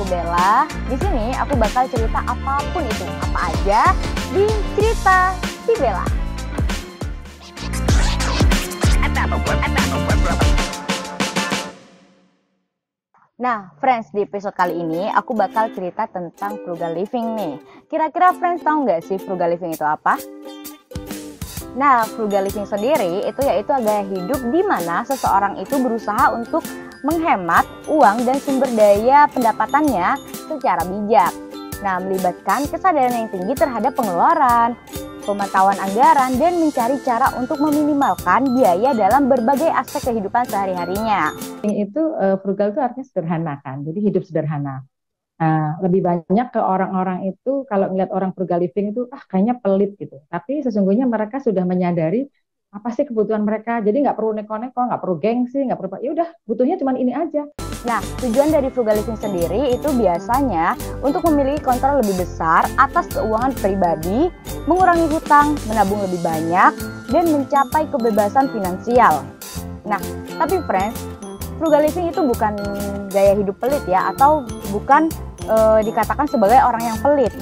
aku Bella. Di sini aku bakal cerita apapun itu, apa aja di cerita si Bella. Nah, friends, di episode kali ini aku bakal cerita tentang frugal living nih. Kira-kira friends tahu nggak sih frugal living itu apa? Nah, frugal living sendiri itu yaitu gaya hidup di mana seseorang itu berusaha untuk menghemat uang dan sumber daya pendapatannya secara bijak. Nah, melibatkan kesadaran yang tinggi terhadap pengeluaran, pemantauan anggaran, dan mencari cara untuk meminimalkan biaya dalam berbagai aspek kehidupan sehari-harinya. Itu frugal itu artinya sederhana kan, jadi hidup sederhana. Nah, lebih banyak ke orang-orang itu kalau ngeliat orang frugal living itu kayaknya pelit gitu. Tapi sesungguhnya mereka sudah menyadari apa sih kebutuhan mereka. Jadi nggak perlu neko-neko, nggak perlu gengsi, nggak perlu. Ya udah, butuhnya cuma ini aja. Nah, tujuan dari frugal living sendiri itu biasanya untuk memiliki kontrol lebih besar atas keuangan pribadi, mengurangi hutang, menabung lebih banyak, dan mencapai kebebasan finansial. Nah, tapi friends, frugal living itu bukan gaya hidup pelit ya, atau bukan dikatakan sebagai orang yang pelit.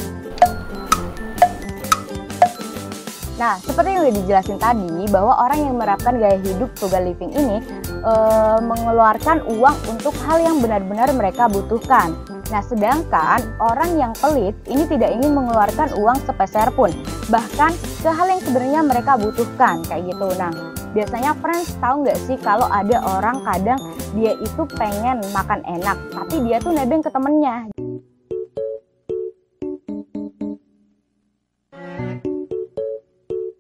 Nah, seperti yang udah dijelasin tadi, bahwa orang yang menerapkan gaya hidup frugal living ini mengeluarkan uang untuk hal yang benar-benar mereka butuhkan. Nah, sedangkan orang yang pelit ini tidak ingin mengeluarkan uang sepeser pun, bahkan ke hal yang sebenarnya mereka butuhkan, kayak gitu. Nah, biasanya friends tahu nggak sih kalau ada orang kadang dia itu pengen makan enak, tapi dia tuh nebeng ke temennya.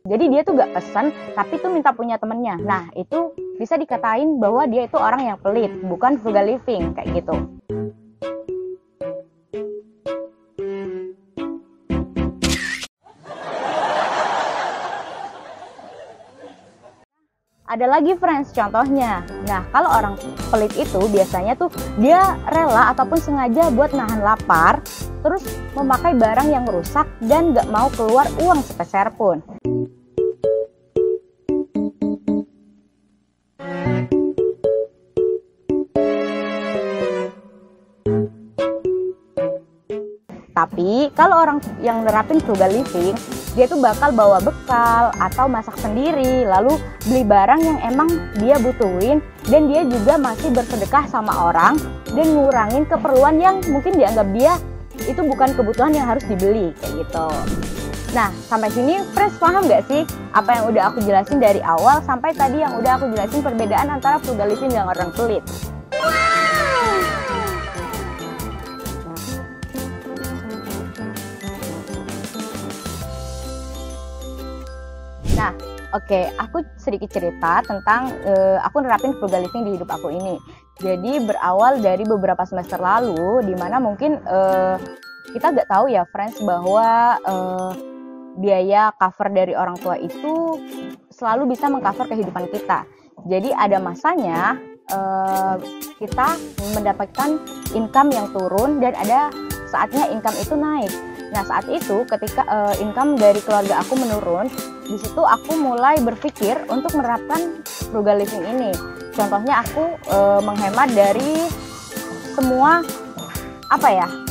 Jadi dia tuh gak pesan, tapi tuh minta punya temennya. Nah, itu bisa dikatain bahwa dia itu orang yang pelit, bukan frugal living, kayak gitu. Ada lagi friends contohnya. Nah, kalau orang pelit itu biasanya tuh dia rela ataupun sengaja buat nahan lapar, terus memakai barang yang rusak dan gak mau keluar uang sepeser pun. Tapi kalau orang yang nerapin frugal living, dia tuh bakal bawa bekal atau masak sendiri, lalu beli barang yang emang dia butuhin, dan dia juga masih bersedekah sama orang dan ngurangin keperluan yang mungkin dianggap dia itu bukan kebutuhan yang harus dibeli, kayak gitu. Nah, sampai sini friends paham gak sih apa yang udah aku jelasin dari awal sampai tadi yang udah aku jelasin perbedaan antara frugal living dan orang pelit? Nah, oke, aku sedikit cerita tentang aku nerapin frugal living di hidup aku ini. Jadi berawal dari beberapa semester lalu, dimana mungkin kita nggak tahu ya friends bahwa biaya cover dari orang tua itu selalu bisa mengcover kehidupan kita. Jadi ada masanya kita mendapatkan income yang turun dan ada saatnya income itu naik. Nah, saat itu ketika income dari keluarga aku menurun, di situ aku mulai berpikir untuk menerapkan frugal living ini. Contohnya aku menghemat dari semua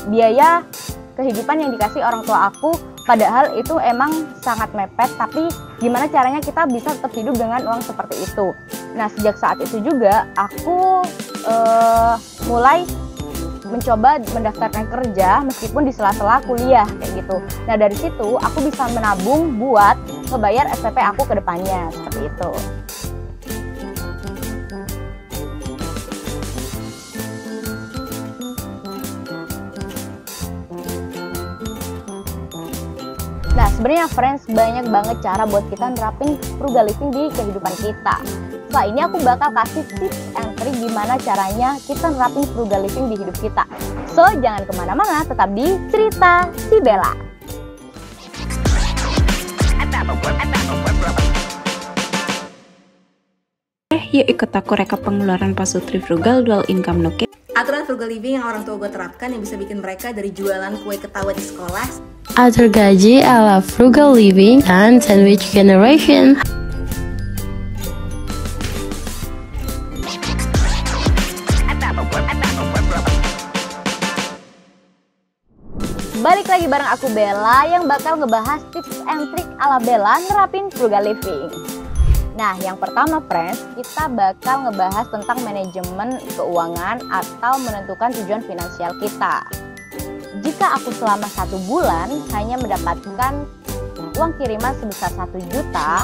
biaya kehidupan yang dikasih orang tua aku, padahal itu emang sangat mepet, tapi gimana caranya kita bisa tetap hidup dengan uang seperti itu. Nah, sejak saat itu juga aku mulai mencoba mendaftarkan kerja meskipun di sela-sela kuliah, kayak gitu. Nah, dari situ aku bisa menabung buat ngebayar SPP aku ke depannya, seperti itu. Nah, sebenarnya friends banyak banget cara buat kita nerapin frugal living di kehidupan kita. Setelah ini aku bakal kasih tips and trik gimana caranya kita nerapin frugal living di hidup kita. So, jangan kemana-mana, tetap di cerita si Bella. Yuk ikut aku rekap pengeluaran pasutri frugal dual income no cap. Aturan frugal living yang orang tua gue terapkan yang bisa bikin mereka dari jualan kue ketawa di sekolah, atur gaji ala frugal living dan sandwich generation. balik lagi bareng aku Bella yang bakal ngebahas tips and trick ala Bella nerapin frugal living. Nah, yang pertama friends, kita bakal ngebahas tentang manajemen keuangan atau menentukan tujuan finansial kita. Jika aku selama 1 bulan hanya mendapatkan uang kiriman sebesar 1 juta,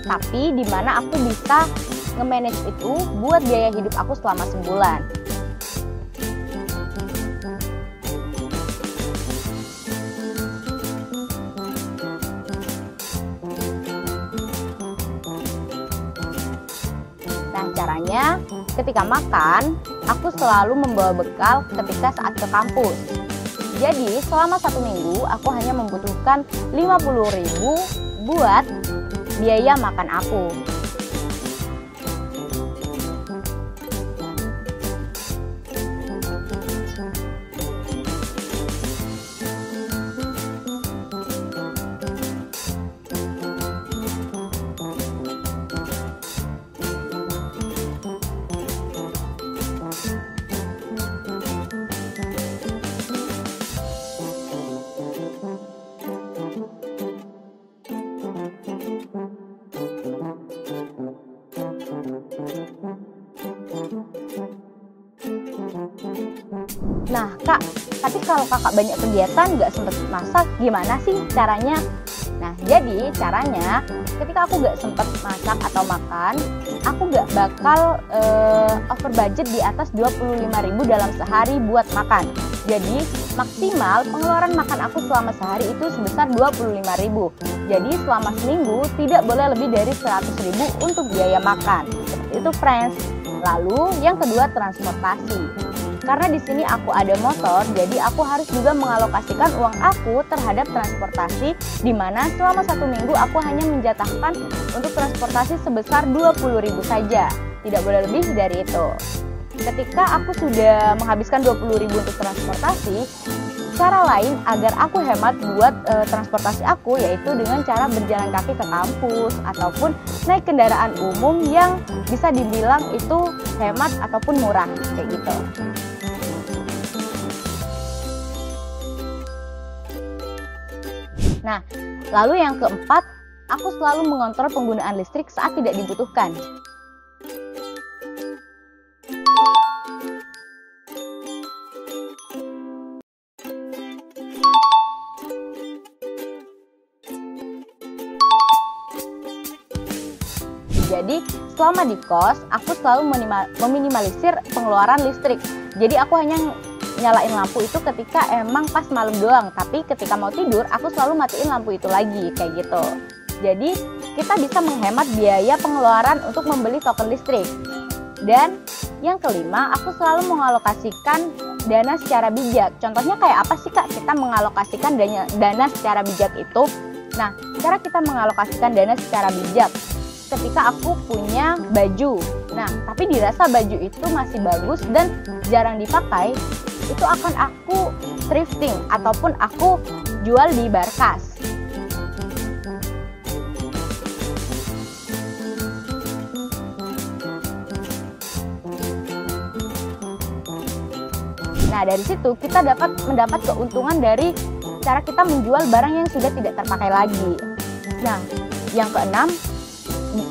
tapi di mana aku bisa nge-manage itu buat biaya hidup aku selama sebulan. Nah, caranya ketika makan, aku selalu membawa bekal ketika saat ke kampus. Jadi selama 1 minggu aku hanya membutuhkan 50.000 buat biaya makan aku. Nah kak, tapi kalau kakak banyak kegiatan nggak sempet masak, gimana sih caranya? Nah jadi caranya ketika aku nggak sempet masak atau makan, aku nggak bakal over budget di atas 25.000 dalam sehari buat makan. Jadi maksimal pengeluaran makan aku selama sehari itu sebesar 25.000. Jadi selama seminggu tidak boleh lebih dari 100.000 untuk biaya makan. Seperti itu friends. Lalu yang kedua, transportasi. Karena di sini aku ada motor, jadi aku harus juga mengalokasikan uang aku terhadap transportasi, di mana selama 1 minggu aku hanya menjatahkan untuk transportasi sebesar 20.000 saja, tidak boleh lebih dari itu. Ketika aku sudah menghabiskan 20.000 untuk transportasi, cara lain agar aku hemat buat transportasi aku yaitu dengan cara berjalan kaki ke kampus ataupun naik kendaraan umum yang bisa dibilang itu hemat ataupun murah kayak gitu. Nah, lalu yang keempat, aku selalu mengontrol penggunaan listrik saat tidak dibutuhkan. Jadi selama di kos, aku selalu meminimalisir pengeluaran listrik. Jadi aku hanya nyalain lampu itu ketika emang pas malam doang, tapi ketika mau tidur aku selalu matiin lampu itu lagi kayak gitu. Jadi kita bisa menghemat biaya pengeluaran untuk membeli token listrik. Dan yang kelima, aku selalu mengalokasikan dana secara bijak. Contohnya kayak apa sih kak kita mengalokasikan dana secara bijak itu? Nah, cara kita mengalokasikan dana secara bijak, ketika aku punya baju, nah tapi dirasa baju itu masih bagus dan jarang dipakai, itu akan aku thrifting ataupun aku jual di Barkas. Nah dari situ kita dapat mendapat keuntungan dari cara kita menjual barang yang sudah tidak terpakai lagi. Nah yang keenam,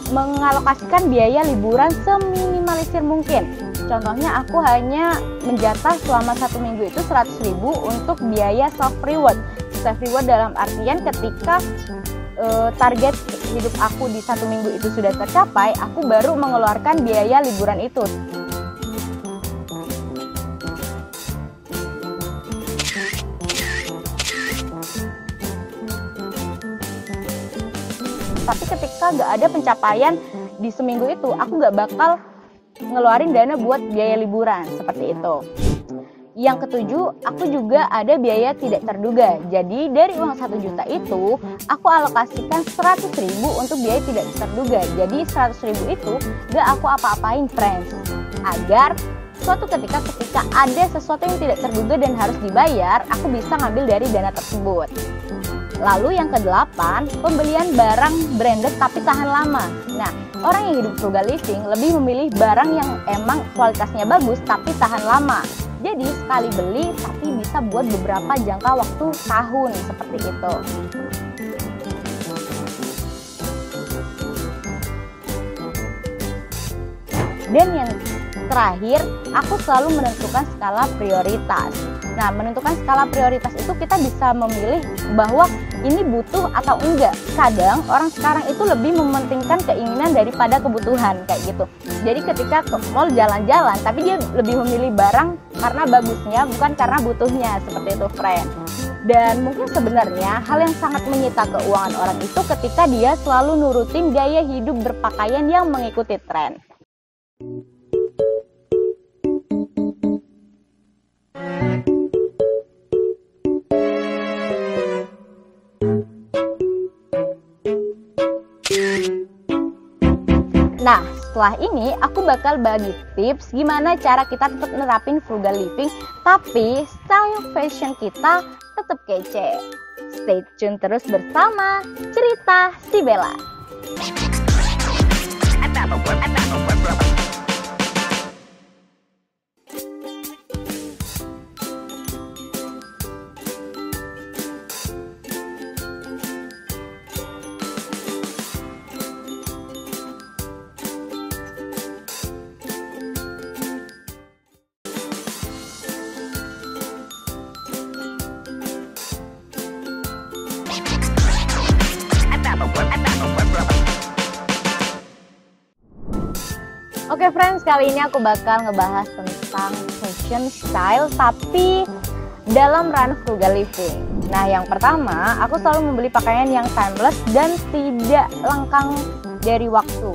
mengalokasikan biaya liburan seminimalisir mungkin. Contohnya aku hanya menjatah selama 1 minggu itu 100.000 untuk biaya self reward. Self reward dalam artian ketika target hidup aku di 1 minggu itu sudah tercapai, aku baru mengeluarkan biaya liburan itu. Tapi ketika nggak ada pencapaian di seminggu itu, aku nggak bakal ngeluarin dana buat biaya liburan, seperti itu. Yang ketujuh, aku juga ada biaya tidak terduga. Jadi dari uang 1 juta itu, aku alokasikan 100.000 untuk biaya tidak terduga. Jadi 100.000 itu nggak aku apa-apain friends. Agar suatu ketika ada sesuatu yang tidak terduga dan harus dibayar, aku bisa ngambil dari dana tersebut. Lalu yang ke-8, pembelian barang branded tapi tahan lama. Nah, orang yang hidup frugal living lebih memilih barang yang emang kualitasnya bagus tapi tahan lama. Jadi sekali beli tapi bisa buat beberapa jangka waktu tahun seperti itu. Dan yang terakhir, aku selalu menentukan skala prioritas. Nah, menentukan skala prioritas itu kita bisa memilih bahwa ini butuh atau enggak. Kadang orang sekarang itu lebih mementingkan keinginan daripada kebutuhan kayak gitu. Jadi ketika ke mall jalan-jalan, tapi dia lebih memilih barang karena bagusnya, bukan karena butuhnya, seperti itu, friend. Dan mungkin sebenarnya hal yang sangat menyita keuangan orang itu ketika dia selalu nurutin gaya hidup berpakaian yang mengikuti tren. Nah, setelah ini aku bakal bagi tips gimana cara kita tetap nerapin frugal living, tapi style fashion kita tetap kece. Stay tune terus bersama Cerita Si Bella. Oke friends, kali ini aku bakal ngebahas tentang fashion style tapi dalam ranah frugal living. Nah, yang pertama, aku selalu membeli pakaian yang timeless dan tidak lekang dari waktu.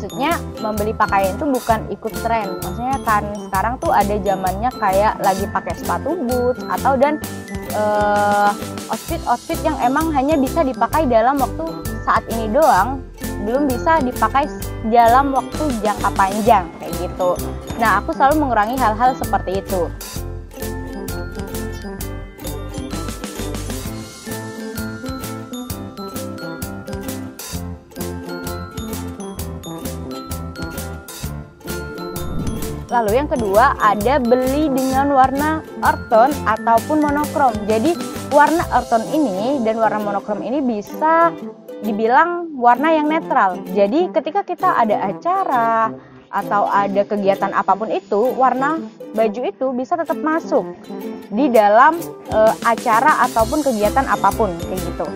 Maksudnya membeli pakaian itu bukan ikut tren. Maksudnya kan sekarang tuh ada zamannya kayak lagi pakai sepatu boots atau dan outfit yang emang hanya bisa dipakai dalam waktu saat ini doang, belum bisa dipakai dalam waktu jangka panjang kayak gitu. Nah, aku selalu mengurangi hal-hal seperti itu. Lalu yang kedua ada beli dengan warna earth tone ataupun monokrom. Jadi warna earth tone ini dan warna monokrom ini bisa dibilang warna yang netral. Jadi ketika kita ada acara atau ada kegiatan apapun itu, warna baju itu bisa tetap masuk di dalam acara ataupun kegiatan apapun kayak gitu.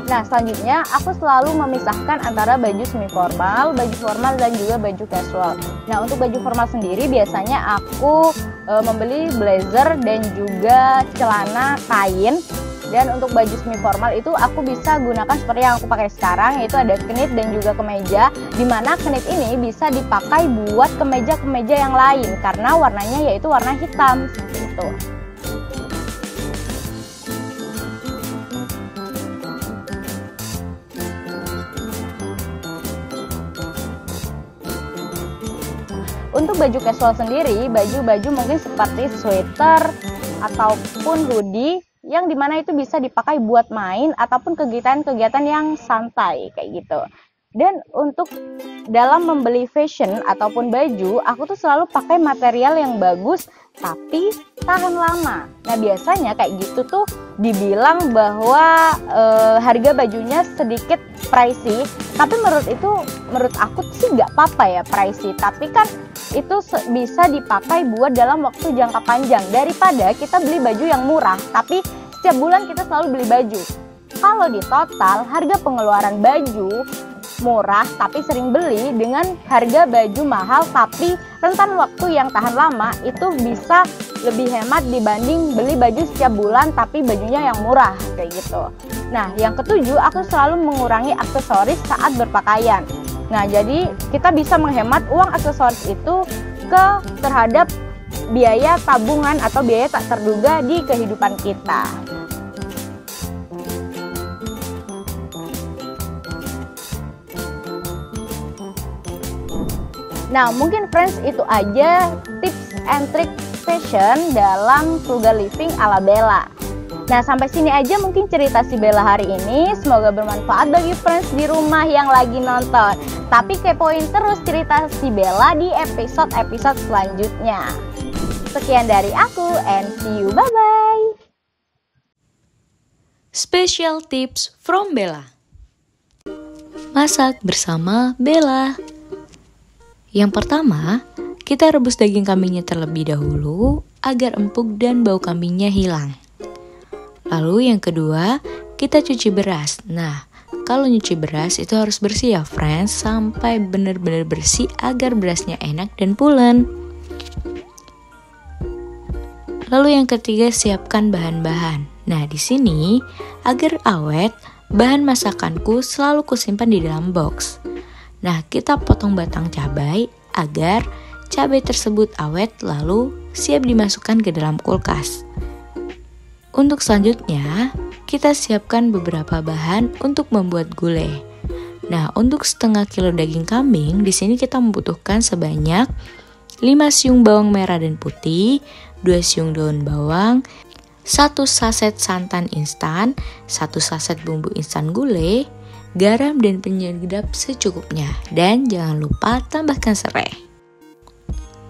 Nah, selanjutnya aku selalu memisahkan antara baju semi formal, baju formal, dan juga baju casual. Nah, untuk baju formal sendiri biasanya aku membeli blazer dan juga celana kain. Dan untuk baju semi formal itu aku bisa gunakan seperti yang aku pakai sekarang, yaitu ada knit dan juga kemeja. Dimana knit ini bisa dipakai buat kemeja-kemeja yang lain karena warnanya yaitu warna hitam seperti itu. Untuk baju casual sendiri, baju-baju mungkin seperti sweater ataupun hoodie yang dimana itu bisa dipakai buat main ataupun kegiatan-kegiatan yang santai kayak gitu. Dan untuk dalam membeli fashion ataupun baju, aku tuh selalu pakai material yang bagus tapi tahan lama. Nah, biasanya kayak gitu tuh dibilang bahwa harga bajunya sedikit pricey, tapi menurut aku sih nggak apa-apa ya pricey, tapi kan itu bisa dipakai buat dalam waktu jangka panjang daripada kita beli baju yang murah tapi setiap bulan kita selalu beli baju. Kalau di total harga pengeluaran baju murah tapi sering beli dengan harga baju mahal tapi rentan waktu yang tahan lama, itu bisa lebih hemat dibanding beli baju setiap bulan tapi bajunya yang murah kayak gitu. Nah, yang ketujuh, aku selalu mengurangi aksesoris saat berpakaian. Nah, jadi kita bisa menghemat uang aksesoris itu terhadap biaya tabungan atau biaya tak terduga di kehidupan kita. Nah, mungkin friends itu aja tips and trick fashion dalam frugal living ala Bella. Nah, sampai sini aja mungkin cerita si Bella hari ini. Semoga bermanfaat bagi friends di rumah yang lagi nonton. Tapi kepoin terus cerita si Bella di episode-episode selanjutnya. Sekian dari aku and see you, bye-bye. Special tips from Bella. Masak bersama Bella. Yang pertama, kita rebus daging kambingnya terlebih dahulu agar empuk dan bau kambingnya hilang. Lalu yang kedua, kita cuci beras. Nah, kalau nyuci beras itu harus bersih ya friends, sampai benar-benar bersih agar berasnya enak dan pulen. Lalu yang ketiga, siapkan bahan-bahan. Nah, di sini agar awet, bahan masakanku selalu kusimpan di dalam box. Nah, kita potong batang cabai agar cabai tersebut awet lalu siap dimasukkan ke dalam kulkas. Untuk selanjutnya, kita siapkan beberapa bahan untuk membuat gulai. Nah, untuk setengah kilo daging kambing, di sini kita membutuhkan sebanyak 5 siung bawang merah dan putih, 2 siung daun bawang, 1 saset santan instan, 1 saset bumbu instan gulai, garam dan penyedap secukupnya, dan jangan lupa tambahkan serai.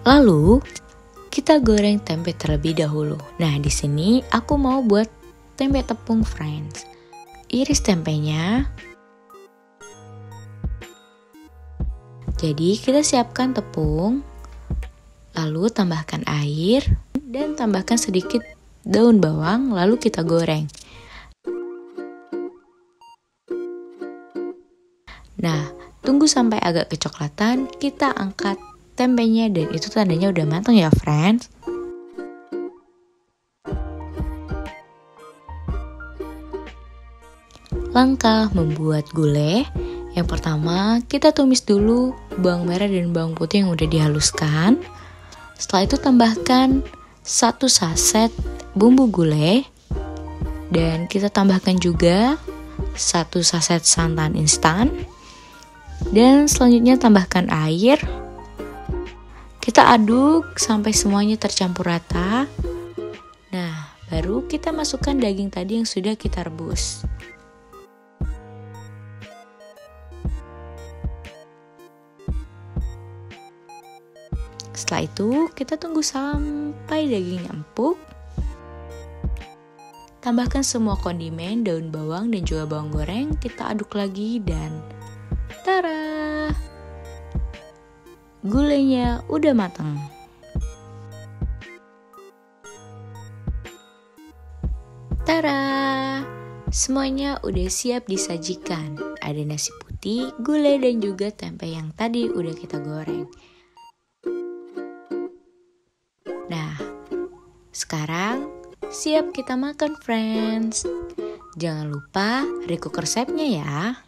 Lalu, kita goreng tempe terlebih dahulu. Nah, di sini aku mau buat tempe tepung, friends. Iris tempenya. Jadi, kita siapkan tepung, lalu tambahkan air, dan tambahkan sedikit daun bawang, lalu kita goreng. Nah, tunggu sampai agak kecoklatan, kita angkat tempenya dan itu tandanya udah matang ya friends. Langkah membuat gulai. Yang pertama, kita tumis dulu bawang merah dan bawang putih yang udah dihaluskan. Setelah itu tambahkan 1 saset bumbu gulai. Dan kita tambahkan juga 1 saset santan instan. Dan selanjutnya tambahkan air. Kita aduk sampai semuanya tercampur rata. Nah, baru kita masukkan daging tadi yang sudah kita rebus. Setelah itu, kita tunggu sampai dagingnya empuk. Tambahkan semua kondimen, daun bawang dan juga bawang goreng. Kita aduk lagi dan tada! Gulainya udah matang. Tada! Semuanya udah siap disajikan. Ada nasi putih, gulai dan juga tempe yang tadi udah kita goreng. Nah, sekarang siap kita makan friends. Jangan lupa recook resepnya ya.